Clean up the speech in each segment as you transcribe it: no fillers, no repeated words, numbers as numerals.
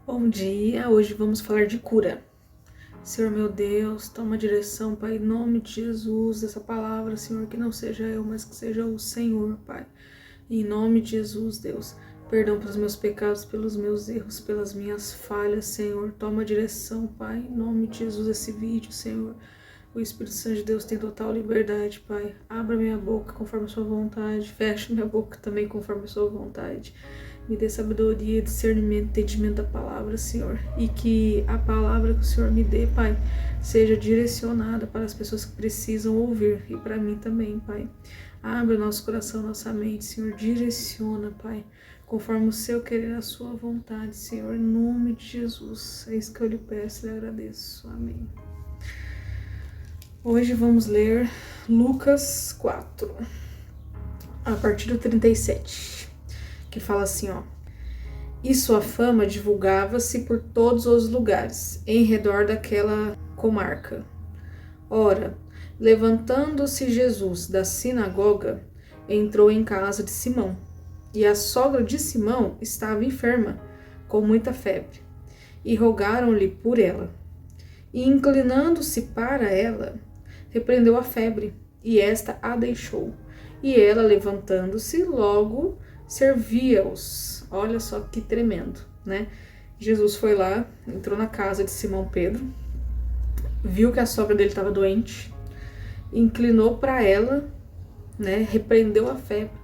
Bom dia, hoje vamos falar de cura. Senhor meu Deus, toma direção, Pai, em nome de Jesus, essa palavra, Senhor, que não seja eu, mas que seja o Senhor, Pai. Em nome de Jesus, Deus, perdão pelos meus pecados, pelos meus erros, pelas minhas falhas, Senhor. Toma direção, Pai, em nome de Jesus, esse vídeo, Senhor. O Espírito Santo de Deus tem total liberdade, Pai. Abra minha boca conforme a sua vontade, feche minha boca também conforme a sua vontade. Me dê sabedoria, discernimento, entendimento da palavra, Senhor. E que a palavra que o Senhor me dê, Pai, seja direcionada para as pessoas que precisam ouvir. E para mim também, Pai. Abre o nosso coração, nossa mente, Senhor. Direciona, Pai, conforme o seu querer, a sua vontade, Senhor. Em nome de Jesus. É isso que eu lhe peço e lhe agradeço. Amém. Hoje vamos ler Lucas 4, a partir do 37. Que fala assim, ó: e sua fama divulgava-se por todos os lugares, em redor daquela comarca. Ora, levantando-se Jesus da sinagoga, entrou em casa de Simão, e a sogra de Simão estava enferma, com muita febre, e rogaram-lhe por ela. E inclinando-se para ela, repreendeu a febre, e esta a deixou. E ela, levantando-se, logo servia-os. Olha só que tremendo, né? Jesus foi lá, entrou na casa de Simão Pedro, viu que a sogra dele estava doente, inclinou para ela, né? Repreendeu a febre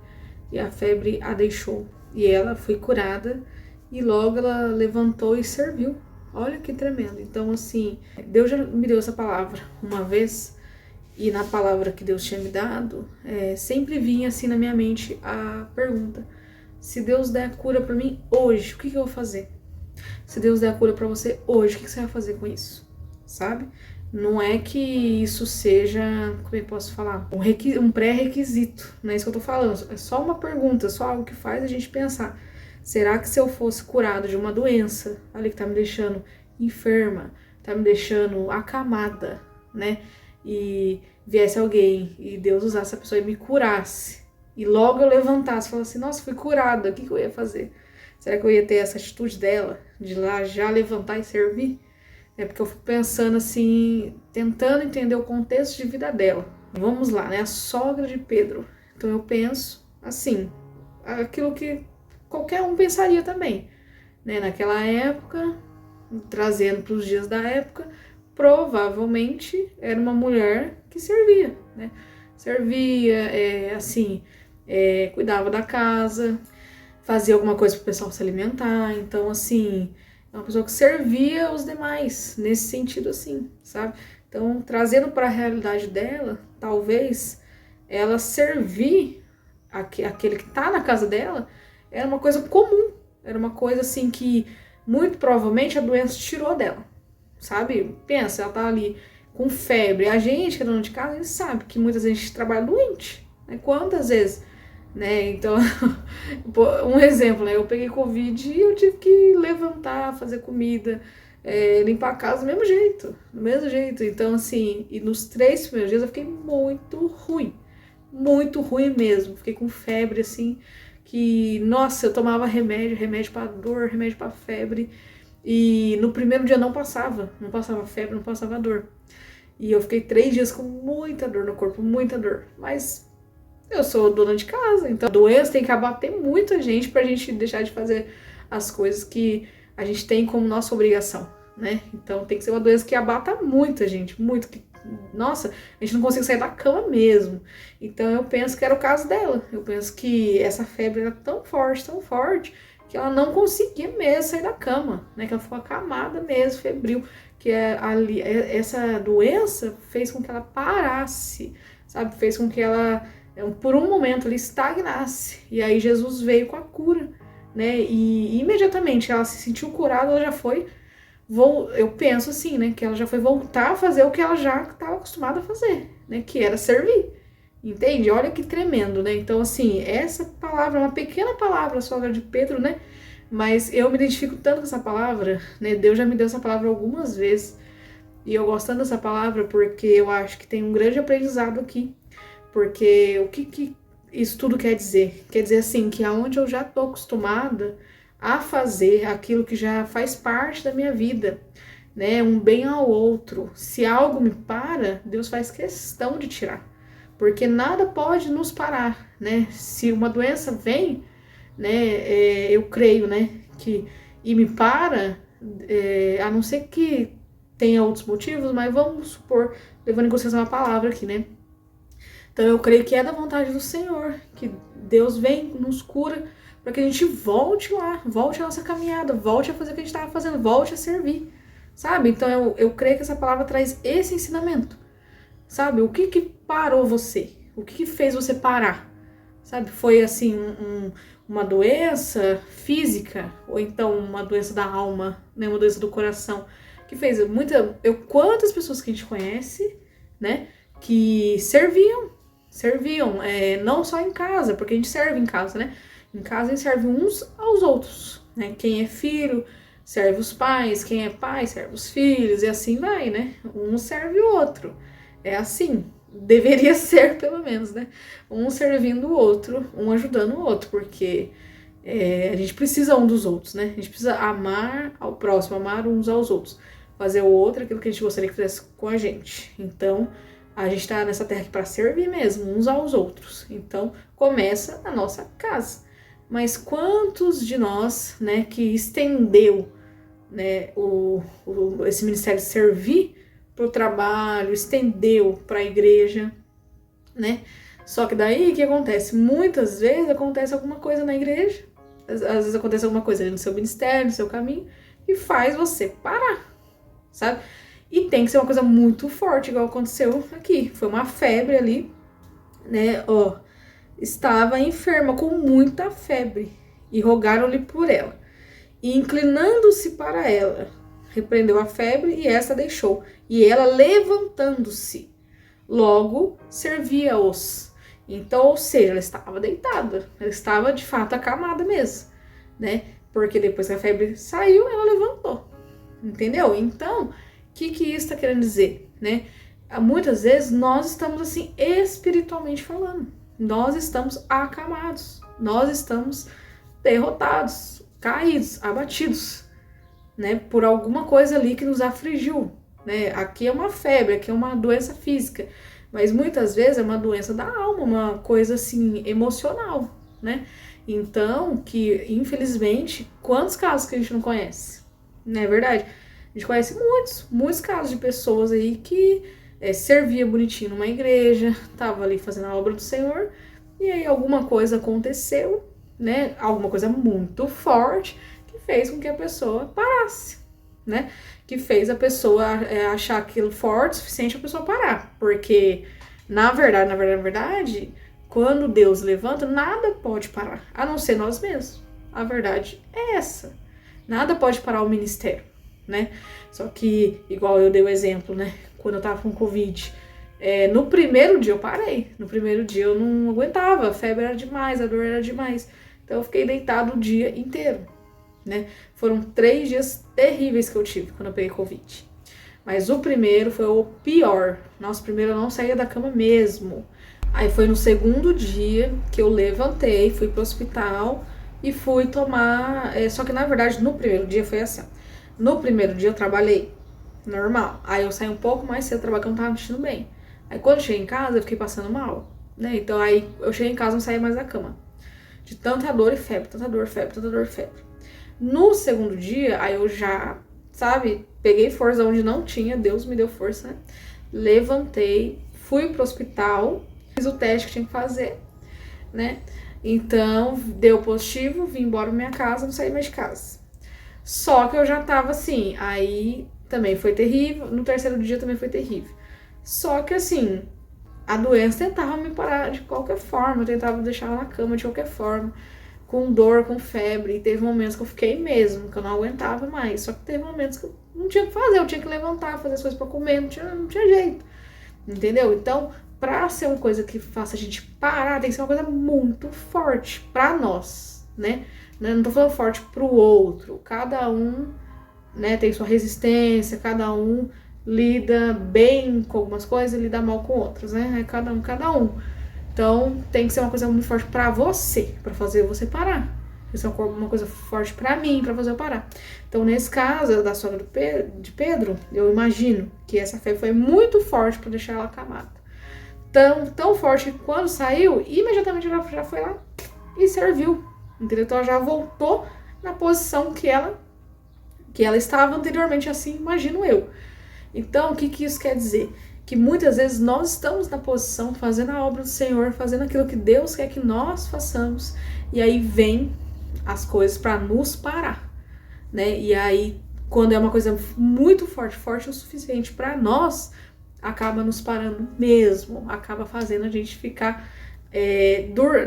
e a febre a deixou. E ela foi curada e logo ela levantou e serviu. Olha que tremendo. Então, assim, Deus já me deu essa palavra uma vez. E na palavra que Deus tinha me dado, sempre vinha assim na minha mente a pergunta: se Deus der a cura para mim hoje, o que eu vou fazer? Se Deus der a cura para você hoje, o que você vai fazer com isso? Sabe? Não é que isso seja, como é que eu posso falar? Um pré-requisito, não é isso que eu tô falando. É só uma pergunta, só algo que faz a gente pensar: será que se eu fosse curado de uma doença ali que tá me deixando enferma, tá me deixando acamada, né? E viesse alguém e Deus usasse essa pessoa e me curasse, e logo eu levantasse e falasse assim: nossa, fui curada, o que eu ia fazer? Será que eu ia ter essa atitude dela, de lá já levantar e servir? É porque eu fico pensando assim, tentando entender o contexto de vida dela. Vamos lá, né? A sogra de Pedro. Então eu penso assim, aquilo que qualquer um pensaria também, né? Naquela época, trazendo para os dias da época, provavelmente era uma mulher que servia, né? Servia, cuidava da casa, fazia alguma coisa para o pessoal se alimentar. Então, assim, é uma pessoa que servia os demais, nesse sentido assim, sabe? Então, trazendo para a realidade dela, talvez ela servir aquele que está na casa dela era uma coisa comum, era uma coisa assim que muito provavelmente a doença tirou dela, sabe? Pensa, ela tá ali com febre. A gente que é dona de casa, a gente sabe que muitas vezes a gente trabalha doente, né? Quantas vezes, né? Então, um exemplo, né? Eu peguei Covid e eu tive que levantar, fazer comida, limpar a casa do mesmo jeito, do mesmo jeito. Então, assim, e nos 3 primeiros dias eu fiquei muito ruim mesmo. Fiquei com febre, assim, que, nossa, eu tomava remédio pra dor, remédio pra febre. E no primeiro dia não passava febre, não passava dor. E eu fiquei 3 dias com muita dor no corpo, muita dor. Mas eu sou dona de casa, então a doença tem que abater muito a gente pra gente deixar de fazer as coisas que a gente tem como nossa obrigação, né? Então tem que ser uma doença que abata muito a gente, muito, que, nossa, a gente não consegue sair da cama mesmo. Então eu penso que era o caso dela. Eu penso que essa febre era tão forte, que ela não conseguia mesmo sair da cama, né? Que ela ficou acamada mesmo, febril, que essa doença fez com que ela parasse, sabe? Fez com que ela, por um momento, ali estagnasse. E aí Jesus veio com a cura, né? E imediatamente ela se sentiu curada, ela já foi, eu penso assim, né? Que ela já foi voltar a fazer o que ela já estava acostumada a fazer, né? Que era servir. Entende? Olha que tremendo, né? Então, assim, essa palavra, uma pequena palavra, sogra de Pedro, né? Mas eu me identifico tanto com essa palavra, né? Deus já me deu essa palavra algumas vezes. E eu gosto tanto dessa palavra porque eu acho que tem um grande aprendizado aqui. Porque o que isso tudo quer dizer? Quer dizer, assim, que aonde eu já tô acostumada a fazer aquilo que já faz parte da minha vida, né? Um bem ao outro. Se algo me para, Deus faz questão de tirar, porque nada pode nos parar, né? Se uma doença vem, né? Eu creio, né? Que e me para, a não ser que tenha outros motivos, mas vamos supor, levando em consideração a palavra aqui, né? Então eu creio que é da vontade do Senhor, que Deus vem, nos cura, para que a gente volte lá, volte a nossa caminhada, volte a fazer o que a gente estava fazendo, volte a servir, sabe? Então eu creio que essa palavra traz esse ensinamento, sabe? O que parou você? O que fez você parar? Sabe? Foi assim, uma doença física, ou então uma doença da alma, né? Uma doença do coração, que fez quantas pessoas que a gente conhece, né? Que serviam, não só em casa, porque a gente serve em casa, né? Em casa a gente serve uns aos outros, né? Quem é filho serve os pais, quem é pai serve os filhos, e assim vai, né? Um serve o outro. É assim, deveria ser pelo menos, né? Um servindo o outro, um ajudando o outro, porque a gente precisa um dos outros, né? A gente precisa amar ao próximo, amar uns aos outros, fazer o outro aquilo que a gente gostaria que fizesse com a gente. Então, a gente tá nessa terra aqui para servir mesmo, uns aos outros. Então, começa a nossa casa. Mas quantos de nós, né, que estendeu, né, esse ministério de servir para o trabalho, estendeu para a igreja, né? Só que daí, o que acontece? Muitas vezes acontece alguma coisa na igreja, às vezes acontece alguma coisa ali no seu ministério, no seu caminho, e faz você parar, sabe? E tem que ser uma coisa muito forte, igual aconteceu aqui. Foi uma febre ali, né? Ó, estava enferma com muita febre e rogaram-lhe por ela. E inclinando-se para ela, repreendeu a febre e esta deixou. E ela levantando-se, logo servia-os. Então, ou seja, ela estava deitada, ela estava de fato acamada mesmo, né? Porque depois que a febre saiu, ela levantou, entendeu? Então, o que isso está querendo dizer, né? Muitas vezes nós estamos assim espiritualmente falando, nós estamos acamados, nós estamos derrotados, caídos, abatidos, né? Por alguma coisa ali que nos afligiu, né? Aqui é uma febre, aqui é uma doença física, mas muitas vezes é uma doença da alma, uma coisa assim emocional, né? Então, que infelizmente, quantos casos que a gente não conhece? Não é verdade? A gente conhece muitos casos de pessoas aí que servia bonitinho numa igreja, tava ali fazendo a obra do Senhor, e aí alguma coisa aconteceu, né? Alguma coisa muito forte que fez com que a pessoa parasse, né? Que fez a pessoa achar aquilo forte o suficiente a pessoa parar. Porque, na verdade, quando Deus levanta, nada pode parar, a não ser nós mesmos. A verdade é essa. Nada pode parar o ministério, né? Só que, igual eu dei o exemplo, né? Quando eu tava com Covid, no primeiro dia eu parei. No primeiro dia eu não aguentava, a febre era demais, a dor era demais. Então eu fiquei deitado o dia inteiro, né? Foram 3 dias terríveis que eu tive quando eu peguei Covid. Mas o primeiro foi o pior. Nossa, primeiro eu não saía da cama mesmo. Aí foi no segundo dia que eu levantei, fui pro hospital e fui tomar... Só que na verdade no primeiro dia foi assim. No primeiro dia eu trabalhei normal. Aí eu saí um pouco mais cedo, trabalhando, que eu não tava me sentindo bem. Aí quando eu cheguei em casa eu fiquei passando mal, né? Então aí eu cheguei em casa e não saía mais da cama. De tanta dor e febre, tanta dor, febre, tanta dor, febre. No segundo dia, aí eu já, sabe, peguei força onde não tinha, Deus me deu força, né? Levantei, fui pro hospital, fiz o teste que tinha que fazer, né? Então, deu positivo, vim embora pra minha casa, não saí mais de casa. Só que eu já tava assim, aí também foi terrível, no terceiro dia também foi terrível. Só que assim, a doença tentava me parar de qualquer forma, eu tentava deixar ela na cama de qualquer forma, com dor, com febre, e teve momentos que eu fiquei mesmo, que eu não aguentava mais, só que teve momentos que eu não tinha o que fazer, eu tinha que levantar, fazer as coisas pra comer, não tinha jeito, entendeu? Então, pra ser uma coisa que faça a gente parar, tem que ser uma coisa muito forte pra nós, né? Não tô falando forte pro outro, cada um, né, tem sua resistência, cada um lida bem com algumas coisas e lida mal com outras, né? É cada um. Então, tem que ser uma coisa muito forte pra você, pra fazer você parar, Isso é uma coisa forte pra mim, pra fazer eu parar. Então, nesse caso da sogra de Pedro, eu imagino que essa fé foi muito forte pra deixar ela acamada. Tão forte que quando saiu, imediatamente ela já foi lá e serviu. Entendeu? Então ela já voltou na posição que ela estava anteriormente, assim, imagino eu. Então, o que isso quer dizer? Que muitas vezes nós estamos na posição, fazendo a obra do Senhor, fazendo aquilo que Deus quer que nós façamos, e aí vem as coisas para nos parar, né? E aí, quando é uma coisa muito forte, forte o suficiente para nós, acaba nos parando mesmo, acaba fazendo a gente ficar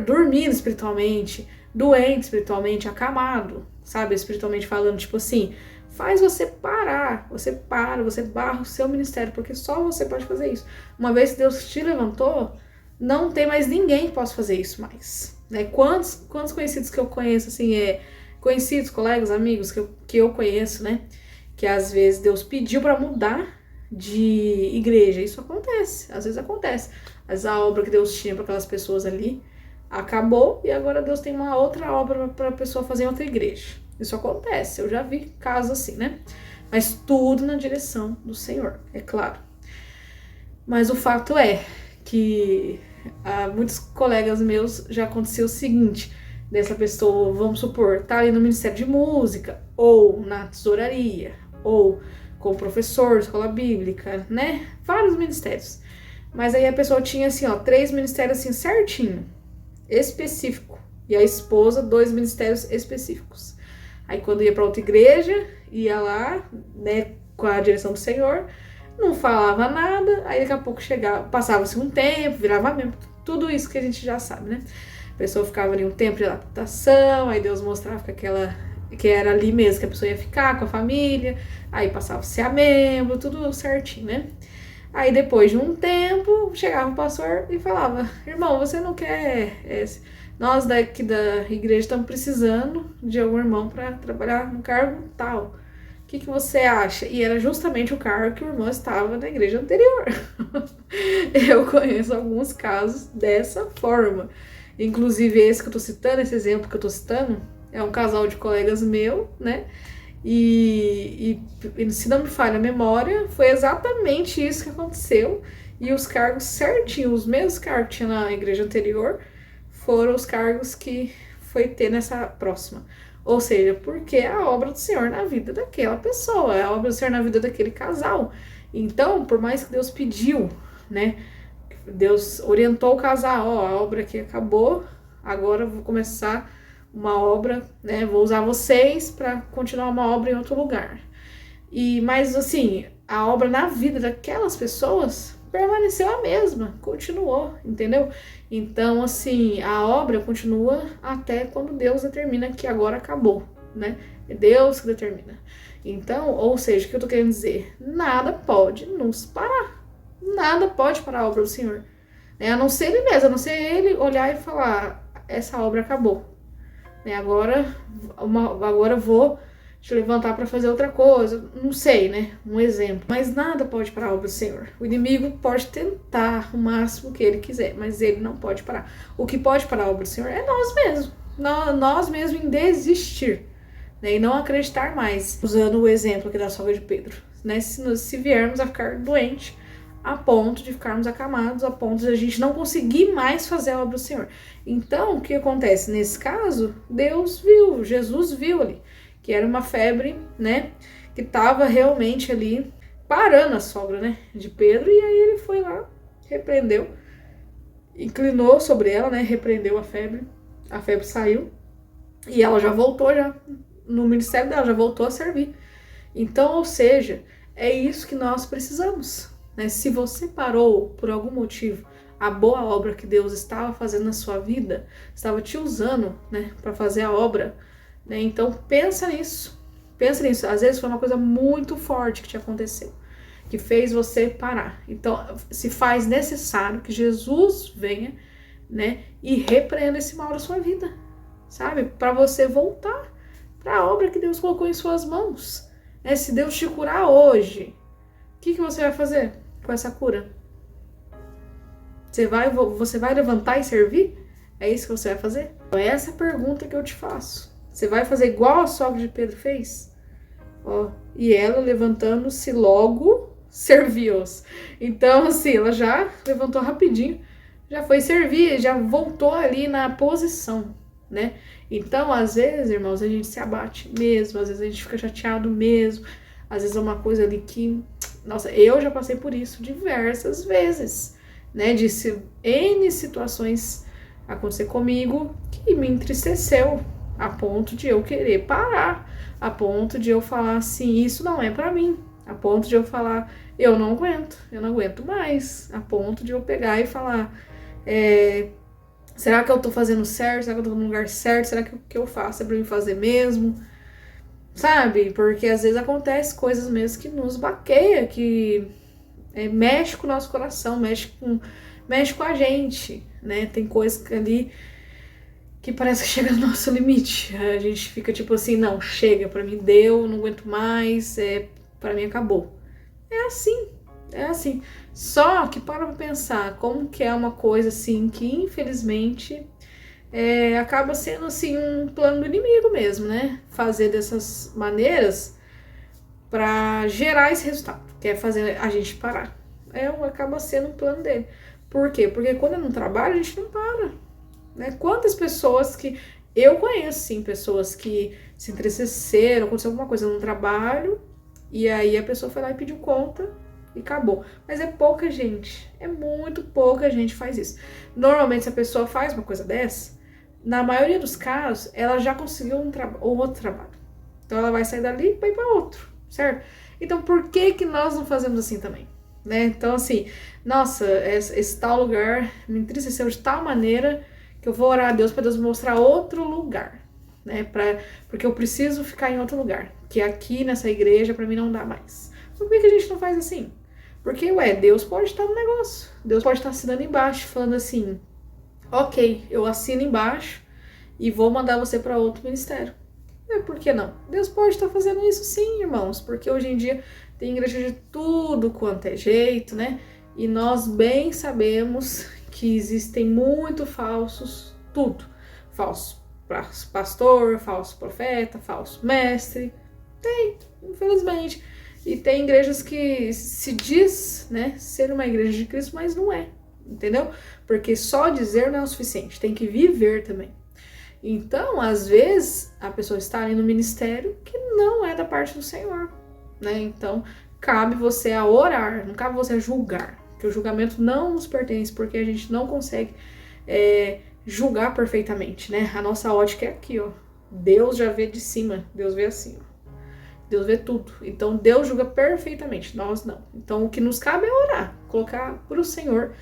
dormindo espiritualmente, doente espiritualmente, acamado, sabe? Espiritualmente falando, tipo assim, faz você parar, você barra o seu ministério, porque só você pode fazer isso. Uma vez que Deus te levantou, não tem mais ninguém que possa fazer isso mais, né? Quantos conhecidos que eu conheço, assim, conhecidos, colegas, amigos que eu conheço, né? Que às vezes Deus pediu para mudar de igreja. Isso acontece, às vezes acontece. Mas a obra que Deus tinha para aquelas pessoas ali acabou e agora Deus tem uma outra obra para a pessoa fazer em outra igreja. Isso acontece, eu já vi casos assim, né? Mas tudo na direção do Senhor, é claro. Mas o fato é que muitos colegas meus já aconteceu o seguinte, dessa pessoa, vamos supor, tá ali no Ministério de Música, ou na tesouraria, ou como professor de escola bíblica, né? Vários ministérios. Mas aí a pessoa tinha assim, ó, 3 ministérios assim certinho, específico. E a esposa, 2 ministérios específicos. Aí quando ia para outra igreja, ia lá, né, com a direção do Senhor, não falava nada, aí daqui a pouco chegava, passava-se um tempo, virava mesmo, tudo isso que a gente já sabe, né? A pessoa ficava ali um tempo de adaptação, aí Deus mostrava que era ali mesmo que a pessoa ia ficar com a família, aí passava-se a membro, tudo certinho, né? Aí depois de um tempo, chegava o pastor e falava, irmão, você não quer... Nós daqui da igreja estamos precisando de algum irmão para trabalhar no cargo tal. O que você acha? E era justamente o cargo que o irmão estava na igreja anterior. Eu conheço alguns casos dessa forma. Inclusive esse que eu tô citando, esse exemplo que eu tô citando, é um casal de colegas meu, né? E se não me falha a memória, foi exatamente isso que aconteceu. E os cargos certinhos, os mesmos cargos que tinha na igreja anterior, foram os cargos que foi ter nessa próxima. Ou seja, porque é a obra do Senhor na vida daquela pessoa, é a obra do Senhor na vida daquele casal. Então, por mais que Deus pediu, né? Deus orientou o casal, ó, a obra aqui acabou, agora eu vou começar uma obra, né? Vou usar vocês para continuar uma obra em outro lugar. Mas assim, a obra na vida daquelas pessoas permaneceu a mesma, continuou, entendeu? Então, assim, a obra continua até quando Deus determina que agora acabou, né? É Deus que determina. Então, ou seja, o que eu tô querendo dizer? Nada pode nos parar. Nada pode parar a obra do Senhor. A não ser ele mesmo, a não ser ele olhar e falar, essa obra acabou. Agora eu vou te levantar para fazer outra coisa, não sei, né? Um exemplo. Mas nada pode parar a obra do Senhor. O inimigo pode tentar o máximo que ele quiser, mas ele não pode parar. O que pode parar a obra do Senhor é nós mesmos. Nós mesmos em desistir, né? E não acreditar mais. Usando o exemplo aqui da sogra de Pedro, né? Se viermos a ficar doentes, a ponto de ficarmos acamados, a ponto de a gente não conseguir mais fazer a obra do Senhor. Então, o que acontece? Nesse caso, Deus viu, Jesus viu ali, que era uma febre, né, que estava realmente ali parando a sogra, né, de Pedro, e aí ele foi lá, repreendeu, inclinou sobre ela, né, repreendeu a febre saiu, e ela já voltou, já no ministério dela, já voltou a servir. Então, ou seja, é isso que nós precisamos. Se você parou por algum motivo a boa obra que Deus estava fazendo na sua vida, estava te usando, né, para fazer a obra, né? Então pensa nisso. Às vezes foi uma coisa muito forte que te aconteceu, que fez você parar. Então se faz necessário que Jesus venha, né, e repreenda esse mal da sua vida, sabe? Para você voltar para a obra que Deus colocou em suas mãos. Se Deus te curar hoje, o que você vai fazer com essa cura? Você vai levantar e servir? É isso que você vai fazer? Então, essa é a pergunta que eu te faço. Você vai fazer igual a sogra de Pedro fez? Ó, e ela, levantando-se logo, serviu-os. Então, assim, ela já levantou rapidinho, já foi servir, já voltou ali na posição, né? Então, às vezes, irmãos, a gente se abate mesmo, às vezes a gente fica chateado mesmo, às vezes é uma coisa ali que... Nossa, eu já passei por isso diversas vezes, né? De N situações acontecer comigo que me entristeceu a ponto de eu querer parar, a ponto de eu falar assim, isso não é pra mim, a ponto de eu falar, eu não aguento mais, a ponto de eu pegar e falar, será que eu tô fazendo certo? Será que eu tô no lugar certo? Será que o que eu faço é pra me fazer mesmo? Sabe? Porque às vezes acontece coisas mesmo que nos baqueia, que mexe com o nosso coração, mexe com a gente, né? Tem coisas ali que parece que chega no nosso limite. A gente fica tipo assim, não, chega, pra mim deu, não aguento mais, pra mim acabou. É assim. Só que para pra pensar como que é uma coisa assim que infelizmente acaba sendo assim um plano do inimigo mesmo, né? Fazer dessas maneiras pra gerar esse resultado, que é fazer a gente parar. Acaba sendo um plano dele. Por quê? Porque quando é no trabalho, a gente não para. Né? Quantas pessoas que... Eu conheço, sim, pessoas que se entristeceram, aconteceu alguma coisa no trabalho, e aí a pessoa foi lá e pediu conta e acabou. Mas é pouca gente, é muito pouca gente faz isso. Normalmente, se a pessoa faz uma coisa dessa, na maioria dos casos, ela já conseguiu outro trabalho. Então, ela vai sair dali e vai para outro, certo? Então, por que nós não fazemos assim também? Né? Então, assim, nossa, esse tal lugar me entristeceu de tal maneira que eu vou orar a Deus para Deus me mostrar outro lugar, né? Porque eu preciso ficar em outro lugar, que aqui nessa igreja para mim não dá mais. Por que a gente não faz assim? Porque, Deus pode estar no negócio, Deus pode estar assinando embaixo, falando assim, ok, eu assino embaixo e vou mandar você para outro ministério. Por que não? Deus pode estar fazendo isso sim, irmãos, porque hoje em dia tem igreja de tudo quanto é jeito, né? E nós bem sabemos que existem muito falsos, tudo. Falso pastor, falso profeta, falso mestre. Tem, infelizmente. E tem igrejas que se diz, né, ser uma igreja de Cristo, mas não é, entendeu? Porque só dizer não é o suficiente, tem que viver também. Então, às vezes, a pessoa está ali no ministério que não é da parte do Senhor, né? Então, cabe você a orar, não cabe você a julgar, que o julgamento não nos pertence, porque a gente não consegue julgar perfeitamente, né? A nossa ótica é aqui, ó. Deus já vê de cima, Deus vê assim, ó. Deus vê tudo. Então, Deus julga perfeitamente, nós não. Então, o que nos cabe é orar, colocar para o Senhor,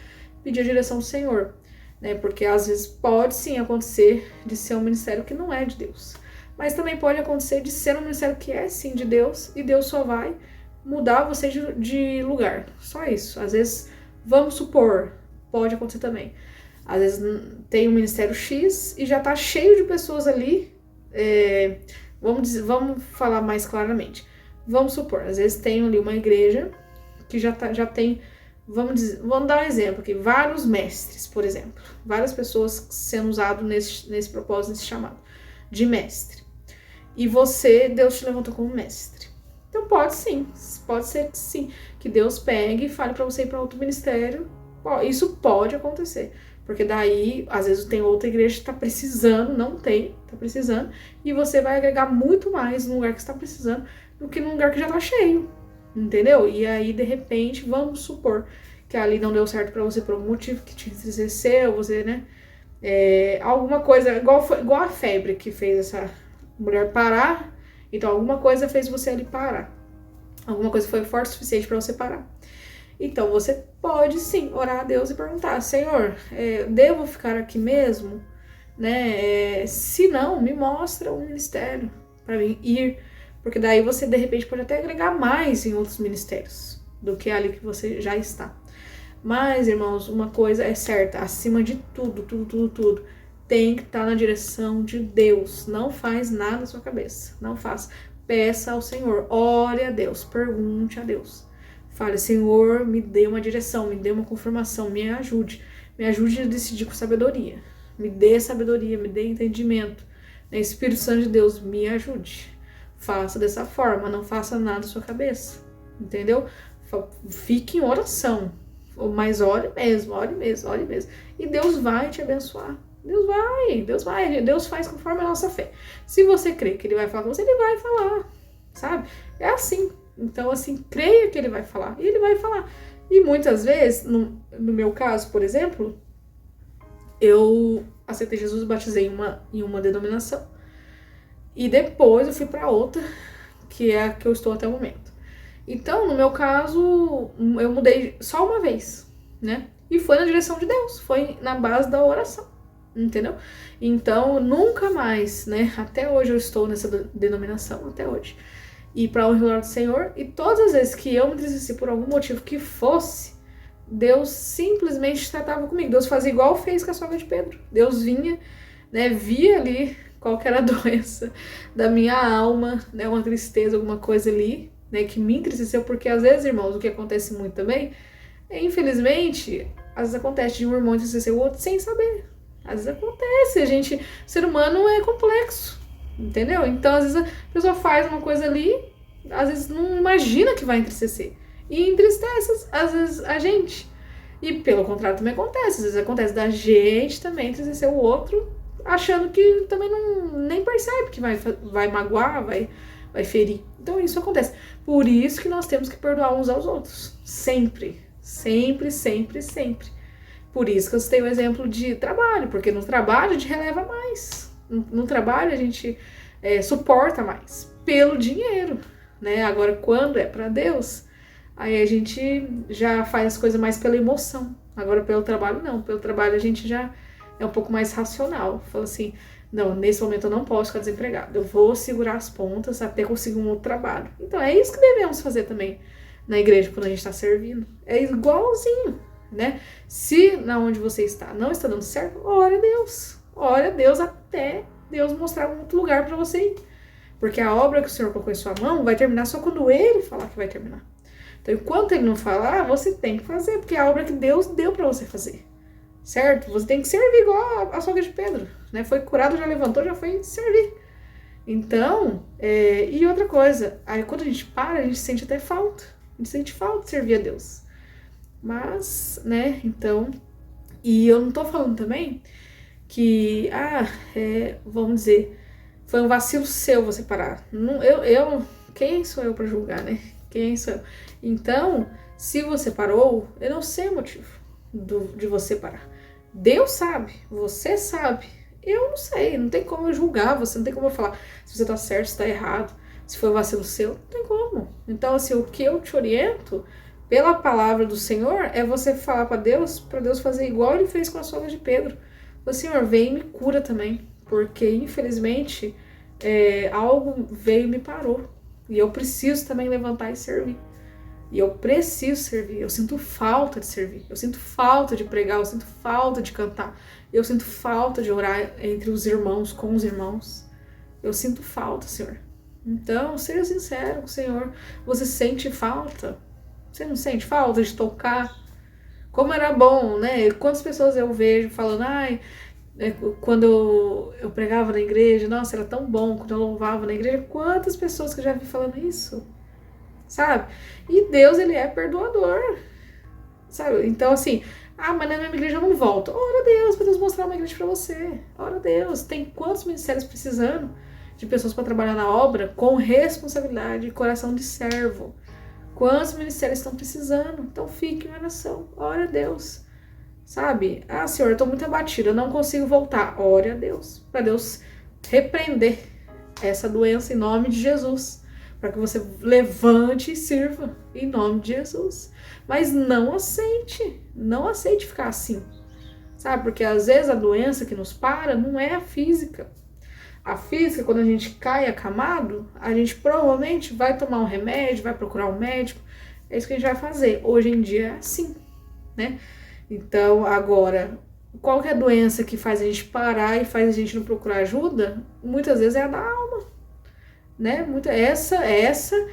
pedir a direção do Senhor. Né? Porque às vezes pode sim acontecer de ser um ministério que não é de Deus. Mas também pode acontecer de ser um ministério que é sim de Deus e Deus só vai mudar você de lugar. Só isso. Às vezes, vamos supor, pode acontecer também. Às vezes tem um ministério X e já tá cheio de pessoas ali. Vamos falar mais claramente. Vamos supor, às vezes tem ali uma igreja que já tem... Vamos dar um exemplo aqui, vários mestres, por exemplo, várias pessoas sendo usadas nesse propósito, nesse chamado de mestre. E Deus te levantou como mestre. Então pode ser sim, que Deus pegue e fale para você ir para outro ministério. Isso pode acontecer, porque daí, às vezes tem outra igreja que está precisando, está precisando, e você vai agregar muito mais no lugar que está precisando do que no lugar que já está cheio. Entendeu? E aí, de repente, vamos supor que ali não deu certo pra você por um motivo que te entristeceu, você, né? Alguma coisa, igual a febre que fez essa mulher parar. Então, alguma coisa fez você ali parar. Alguma coisa foi forte o suficiente pra você parar. Então, você pode sim orar a Deus e perguntar: Senhor, devo ficar aqui mesmo? Né? Se não, me mostra um ministério pra mim ir. Porque daí você, de repente, pode até agregar mais em outros ministérios do que ali que você já está. Mas, irmãos, uma coisa é certa, acima de tudo, tem que estar na direção de Deus. Não faz nada na sua cabeça, não faça. Peça ao Senhor, ore a Deus, pergunte a Deus. Fale: Senhor, me dê uma direção, me dê uma confirmação, me ajude a decidir com sabedoria. Me dê sabedoria, me dê entendimento. Espírito Santo de Deus, me ajude. Faça dessa forma, não faça nada da sua cabeça, entendeu? Fique em oração, mas ore mesmo, ore mesmo, ore mesmo. E Deus vai te abençoar. Deus faz conforme a nossa fé. Se você crê que Ele vai falar com você, Ele vai falar, sabe? É assim. Então, assim, creia que Ele vai falar, e Ele vai falar. E muitas vezes, no meu caso, por exemplo, eu aceitei Jesus e batizei em uma denominação. E depois eu fui para outra, que é a que eu estou até o momento. Então, no meu caso, eu mudei só uma vez, né? E foi na direção de Deus, foi na base da oração, entendeu? Então, nunca mais, né? Até hoje eu estou nessa denominação, até hoje. E para honra e glória do Senhor, e todas as vezes que eu me entristeci por algum motivo que fosse, Deus simplesmente tratava comigo. Deus fazia igual fez com a sogra de Pedro. Deus vinha, né? Via ali qual que era a doença da minha alma, né? Uma tristeza, alguma coisa ali, né? Que me entristeceu, porque às vezes, irmãos, o que acontece muito também, infelizmente, às vezes acontece de um irmão entristecer o outro sem saber. Às vezes acontece, o ser humano é complexo, entendeu? Então, às vezes a pessoa faz uma coisa ali, às vezes não imagina que vai entristecer. E entristece, às vezes, a gente. E pelo contrário também acontece. Às vezes acontece da gente também entristecer o outro, achando que também nem percebe que vai magoar, vai ferir. Então isso acontece. Por isso que nós temos que perdoar uns aos outros. Sempre. Sempre, sempre, sempre. Por isso que eu citei o exemplo de trabalho, porque no trabalho a gente releva mais. No trabalho a gente suporta mais. Pelo dinheiro, né? Agora, quando é para Deus, aí a gente já faz as coisas mais pela emoção. Agora, pelo trabalho, não. Pelo trabalho a gente já é um pouco mais racional. Fala assim, não, nesse momento eu não posso ficar desempregado. Eu vou segurar as pontas até conseguir um outro trabalho. Então, é isso que devemos fazer também na igreja quando a gente está servindo. É igualzinho, né? Se na onde você está não está dando certo, ore a Deus. Ore a Deus até Deus mostrar um outro lugar para você ir. Porque a obra que o Senhor colocou em sua mão vai terminar só quando Ele falar que vai terminar. Então, enquanto Ele não falar, você tem que fazer, porque é a obra que Deus deu para você fazer. Certo? Você tem que servir igual a sogra de Pedro, né? Foi curado, já levantou, já foi servir. Então, e outra coisa, aí quando a gente para, a gente sente até falta. A gente sente falta de servir a Deus. Mas, né, então, e eu não tô falando também que, vamos dizer, foi um vacilo seu você parar. Não, quem sou eu para julgar, né? Quem sou eu? Então, se você parou, eu não sei o motivo de você parar. Deus sabe, você sabe, eu não sei, não tem como eu julgar você, não tem como eu falar se você tá certo, se tá errado, se foi vacilo seu, não tem como. Então, assim, o que eu te oriento pela palavra do Senhor é você falar para Deus fazer igual Ele fez com a sogra de Pedro. O Senhor, vem e me cura também, porque infelizmente algo veio e me parou, e eu preciso também levantar e servir. E eu preciso servir, eu sinto falta de servir, eu sinto falta de pregar, eu sinto falta de cantar, eu sinto falta de orar entre os irmãos, com os irmãos. Eu sinto falta, Senhor. Então, seja sincero com o Senhor. Você sente falta? Você não sente falta de tocar? Como era bom, né? Quantas pessoas eu vejo falando, quando eu pregava na igreja, nossa, era tão bom, quando eu louvava na igreja. Quantas pessoas que eu já vi falando isso? Sabe? E Deus, Ele é perdoador, sabe? Então, assim, mas na minha igreja eu não volto. Ora a Deus, para Deus mostrar uma igreja para você. Ora a Deus. Tem quantos ministérios precisando de pessoas para trabalhar na obra com responsabilidade, coração de servo? Quantos ministérios estão precisando? Então, fique em oração. Ora a Deus, sabe? Senhor, eu tô muito abatida, eu não consigo voltar. Ore a Deus, para Deus repreender essa doença em nome de Jesus. Para que você levante e sirva em nome de Jesus. Mas não aceite ficar assim, sabe? Porque às vezes a doença que nos para não é a física. A física, quando a gente cai acamado, a gente provavelmente vai tomar um remédio, vai procurar um médico. É isso que a gente vai fazer. Hoje em dia é assim, né? Então, agora, qual que é a doença que faz a gente parar e faz a gente não procurar ajuda? Muitas vezes é a da alma. Né? Essa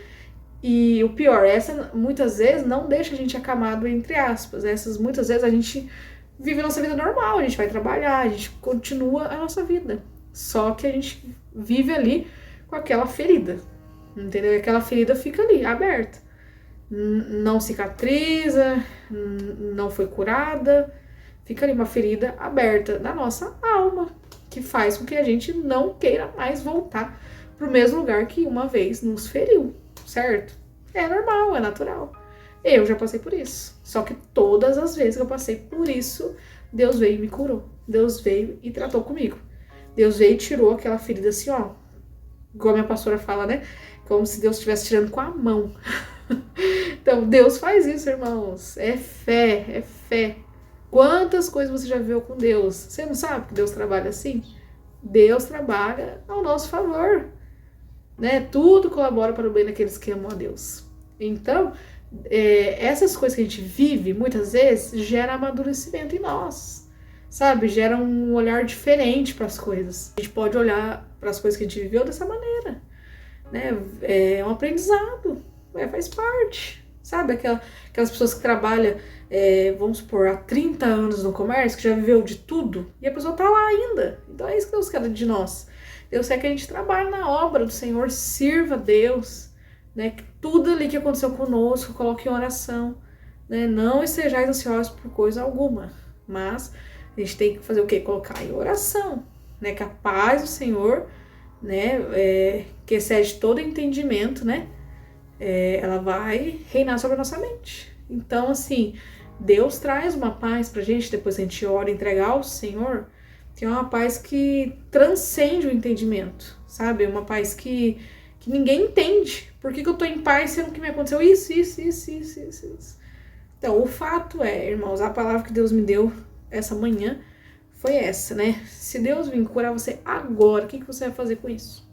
e o pior, essa muitas vezes não deixa a gente acamado, entre aspas. Essas muitas vezes a gente vive a nossa vida normal, a gente vai trabalhar, a gente continua a nossa vida. Só que a gente vive ali com aquela ferida, entendeu? E aquela ferida fica ali, aberta. Não cicatriza, não foi curada, fica ali uma ferida aberta na nossa alma, que faz com que a gente não queira mais voltar pro mesmo lugar que uma vez nos feriu, certo? É normal, é natural. Eu já passei por isso. Só que todas as vezes que eu passei por isso, Deus veio e me curou. Deus veio e tratou comigo. Deus veio e tirou aquela ferida assim, ó. Igual a minha pastora fala, né? Como se Deus estivesse tirando com a mão. Então, Deus faz isso, irmãos. É fé, é fé. Quantas coisas você já viu com Deus? Você não sabe que Deus trabalha assim? Deus trabalha ao nosso favor, né? Tudo colabora para o bem daqueles que amam a Deus. Então, essas coisas que a gente vive, muitas vezes, gera amadurecimento em nós, sabe? Gera um olhar diferente para as coisas. A gente pode olhar para as coisas que a gente viveu dessa maneira, né? É um aprendizado, faz parte, sabe? Aquelas pessoas que trabalham, vamos supor, há 30 anos no comércio, que já viveu de tudo, e a pessoa tá lá ainda. Então é isso que Deus quer de nós. Deus quer que a gente trabalhe na obra do Senhor, sirva a Deus, né? Que tudo ali que aconteceu conosco, coloque em oração, né? Não estejais ansiosos por coisa alguma, mas a gente tem que fazer o quê? Colocar em oração, né? Que a paz do Senhor, né? Que excede todo entendimento, né? Ela vai reinar sobre a nossa mente. Então, assim, Deus traz uma paz pra gente, depois a gente ora e entregar ao Senhor, que é uma paz que transcende o entendimento, sabe? Uma paz que ninguém entende. Por que eu tô em paz sendo que me aconteceu isso. Então, o fato é, irmãos, a palavra que Deus me deu essa manhã foi essa, né? Se Deus vir curar você agora, o que você vai fazer com isso?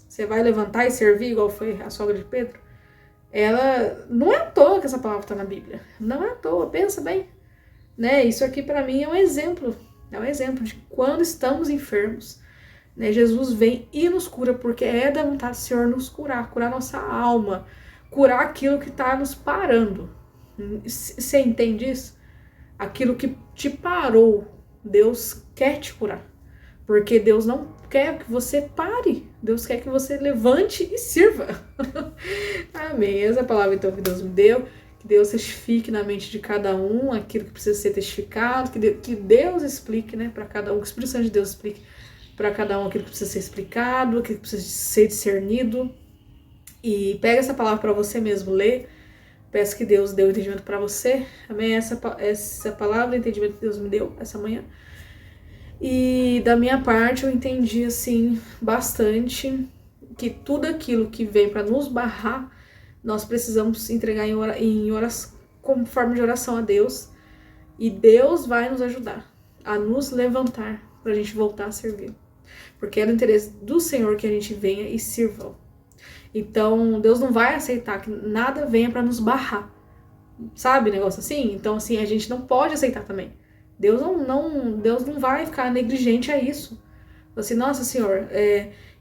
Você vai levantar e servir, igual foi a sogra de Pedro? Ela, não é à toa que essa palavra está na Bíblia. Não é à toa, pensa bem, né? Isso aqui para mim é um exemplo de quando estamos enfermos, né? Jesus vem e nos cura, porque é da vontade do Senhor nos curar nossa alma, curar aquilo que está nos parando. Você entende isso? Aquilo que te parou, Deus quer te curar, porque Deus não quer que você pare, Deus quer que você levante e sirva. Amém. Essa é a palavra então que Deus me deu, que Deus testifique na mente de cada um aquilo que precisa ser testificado, que Deus explique, né, para cada um, que o Espírito Santo de Deus explique para cada um aquilo que precisa ser explicado, aquilo que precisa ser discernido. E pega essa palavra para você mesmo ler. Peço que Deus dê o entendimento para você. Amém. Essa palavra, o entendimento que Deus me deu essa manhã. E da minha parte eu entendi assim bastante que tudo aquilo que vem para nos barrar, nós precisamos entregar em oração, como forma de oração a Deus, e Deus vai nos ajudar a nos levantar para a gente voltar a servir, porque é do interesse do Senhor que a gente venha e sirva. Então Deus não vai aceitar que nada venha para nos barrar, sabe, negócio assim? Então assim, a gente não pode aceitar também. Deus não vai ficar negligente a isso. Assim, nossa, Senhor,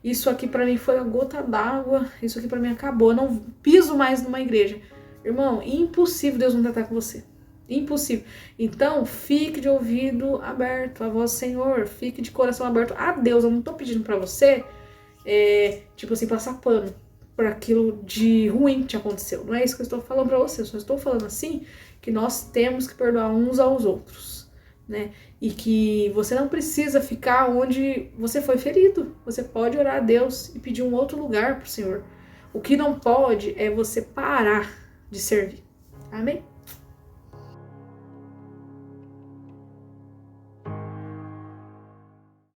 isso aqui pra mim foi a gota d'água, isso aqui pra mim acabou, eu não piso mais numa igreja. Irmão, impossível Deus não tratar com você. Impossível. Então, fique de ouvido aberto à voz do Senhor, fique de coração aberto a Deus. Eu não tô pedindo pra você, tipo assim, passar pano por aquilo de ruim que te aconteceu. Não é isso que eu estou falando pra você, eu só estou falando assim que nós temos que perdoar uns aos outros, né? E que você não precisa ficar onde você foi ferido. Você pode orar a Deus e pedir um outro lugar pro Senhor. O que não pode é você parar de servir. Amém?